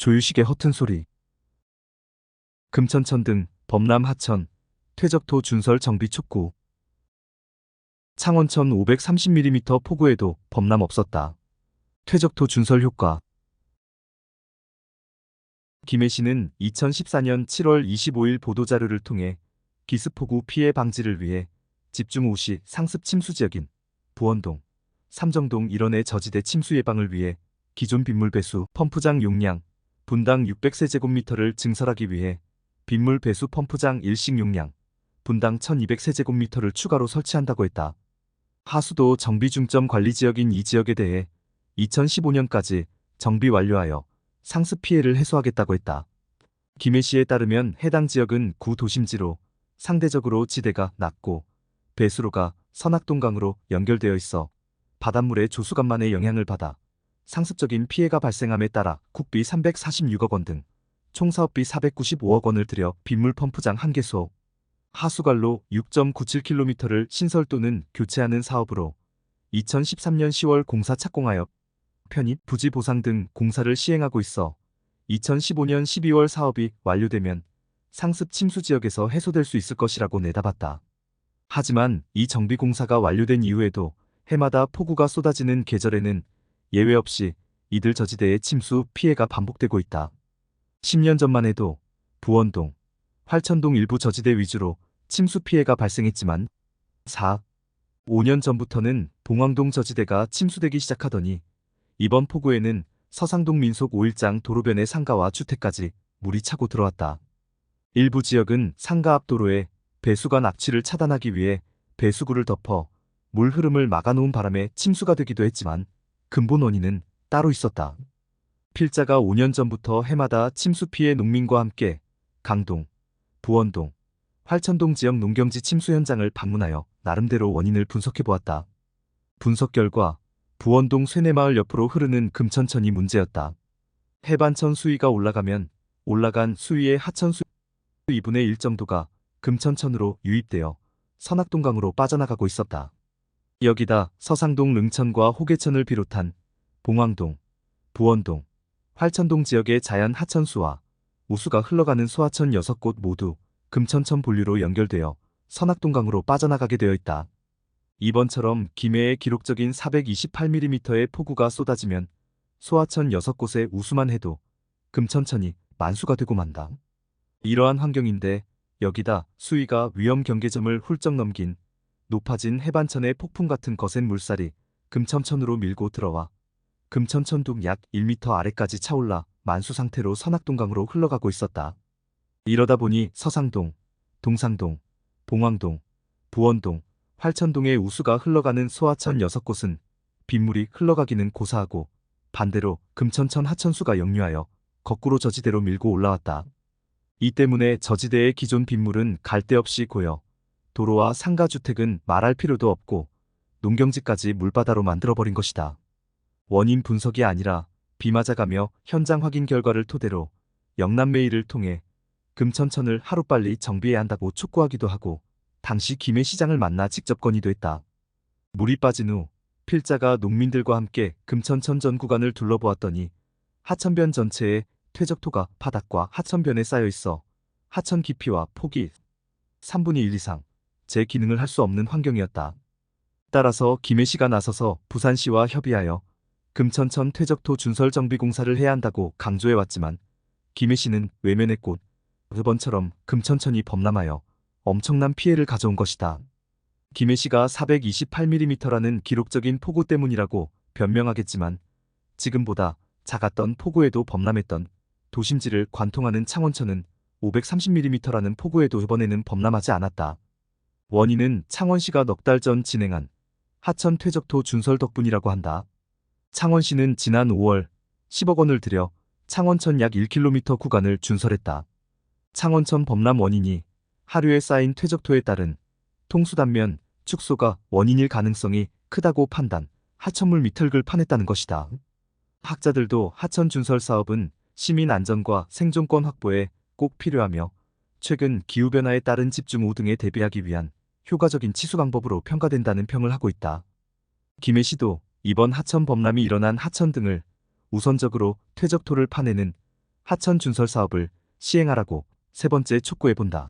조유식의 허튼 소리. 금천천 등 범람 하천, 퇴적토 준설 정비 촉구. 창원천 530mm 폭우에도 범람 없었다. 퇴적토 준설 효과. 김해시는 2014년 7월 25일 보도자료를 통해 기습폭우 피해 방지를 위해 집중호우시 상습 침수 지역인 부원동, 삼정동 일원의 저지대 침수 예방을 위해 기존 빗물 배수 펌프장 용량 분당 600세제곱미터를 증설하기 위해 빗물 배수 펌프장 일식 용량 분당 1200세제곱미터를 추가로 설치한다고 했다. 하수도 정비 중점 관리 지역인 이 지역에 대해 2015년까지 정비 완료하여 상습 피해를 해소하겠다고 했다. 김해시에 따르면 해당 지역은 구도심지로 상대적으로 지대가 낮고 배수로가 선악동강으로 연결되어 있어 바닷물의 조수간만의 영향을 받아 상습적인 피해가 발생함에 따라 국비 346억 원 등 총 사업비 495억 원을 들여 빗물 펌프장 1개소, 하수관로 6.97km를 신설 또는 교체하는 사업으로 2013년 10월 공사 착공하여 편입, 부지 보상 등 공사를 시행하고 있어 2015년 12월 사업이 완료되면 상습 침수 지역에서 해소될 수 있을 것이라고 내다봤다. 하지만 이 정비 공사가 완료된 이후에도 해마다 폭우가 쏟아지는 계절에는 예외 없이 이들 저지대의 침수 피해가 반복되고 있다. 10년 전만 해도 부원동, 활천동 일부 저지대 위주로 침수 피해가 발생했지만 5년 전부터는 봉황동 저지대가 침수되기 시작하더니 이번 폭우에는 서상동 민속 5일장 도로변의 상가와 주택까지 물이 차고 들어왔다. 일부 지역은 상가 앞 도로에 배수관 악취를 차단하기 위해 배수구를 덮어 물 흐름을 막아놓은 바람에 침수가 되기도 했지만 근본 원인은 따로 있었다. 필자가 5년 전부터 해마다 침수 피해 농민과 함께 강동, 부원동, 활천동 지역 농경지 침수 현장을 방문하여 나름대로 원인을 분석해보았다. 분석 결과 부원동 쇠내마을 옆으로 흐르는 금천천이 문제였다. 해반천 수위가 올라가면 올라간 수위의 하천 수위 2분의 1 정도가 금천천으로 유입되어 선악동강으로 빠져나가고 있었다. 여기다 서상동 릉천과 호계천을 비롯한 봉황동, 부원동, 활천동 지역의 자연 하천수와 우수가 흘러가는 소하천 6곳 모두 금천천 본류로 연결되어 선악동강으로 빠져나가게 되어 있다. 이번처럼 김해에 기록적인 428mm의 폭우가 쏟아지면 소하천 6곳의 우수만 해도 금천천이 만수가 되고 만다. 이러한 환경인데 여기다 수위가 위험 경계점을 훌쩍 넘긴 높아진 해반천의 폭풍 같은 거센 물살이 금천천으로 밀고 들어와 금천천동 약 1m 아래까지 차올라 만수 상태로 선악동강으로 흘러가고 있었다. 이러다 보니 서상동, 동상동, 봉황동, 부원동, 활천동의 우수가 흘러가는 소하천 6곳은 빗물이 흘러가기는 고사하고 반대로 금천천 하천수가 역류하여 거꾸로 저지대로 밀고 올라왔다. 이 때문에 저지대의 기존 빗물은 갈 데 없이 고여 도로와 상가주택은 말할 필요도 없고 농경지까지 물바다로 만들어버린 것이다. 원인 분석이 아니라 비 맞아가며 현장 확인 결과를 토대로 영남메일을 통해 금천천을 하루빨리 정비해야 한다고 촉구하기도 하고 당시 김해시장을 만나 직접 건의도 했다. 물이 빠진 후 필자가 농민들과 함께 금천천 전 구간을 둘러보았더니 하천변 전체에 퇴적토가 바닥과 하천변에 쌓여 있어 하천 깊이와 폭이 3분의 1 이상 제 기능을 할 수 없는 환경이었다. 따라서 김해시가 나서서 부산시와 협의하여 금천천 퇴적토 준설 정비 공사를 해야 한다고 강조해왔지만 김해시는 외면했고 이번처럼 금천천이 범람하여 엄청난 피해를 가져온 것이다. 김해시가 428mm라는 기록적인 폭우 때문이라고 변명하겠지만 지금보다 작았던 폭우에도 범람했던 도심지를 관통하는 창원천은 530mm라는 폭우에도 이번에는 범람하지 않았다. 원인은 창원시가 넉 달 전 진행한 하천 퇴적토 준설 덕분이라고 한다. 창원시는 지난 5월 10억 원을 들여 창원천 약 1km 구간을 준설했다. 창원천 범람 원인이 하류에 쌓인 퇴적토에 따른 통수단면 축소가 원인일 가능성이 크다고 판단, 하천물 미틀글 파냈다는 것이다. 학자들도 하천 준설 사업은 시민 안전과 생존권 확보에 꼭 필요하며 최근 기후변화에 따른 집중호우 등에 대비하기 위한 효과적인 치수 방법으로 평가된다는 평을 하고 있다. 김해시도 이번 하천 범람이 일어난 하천 등을 우선적으로 퇴적토를 파내는 하천 준설 사업을 시행하라고 세 번째 촉구해 본다.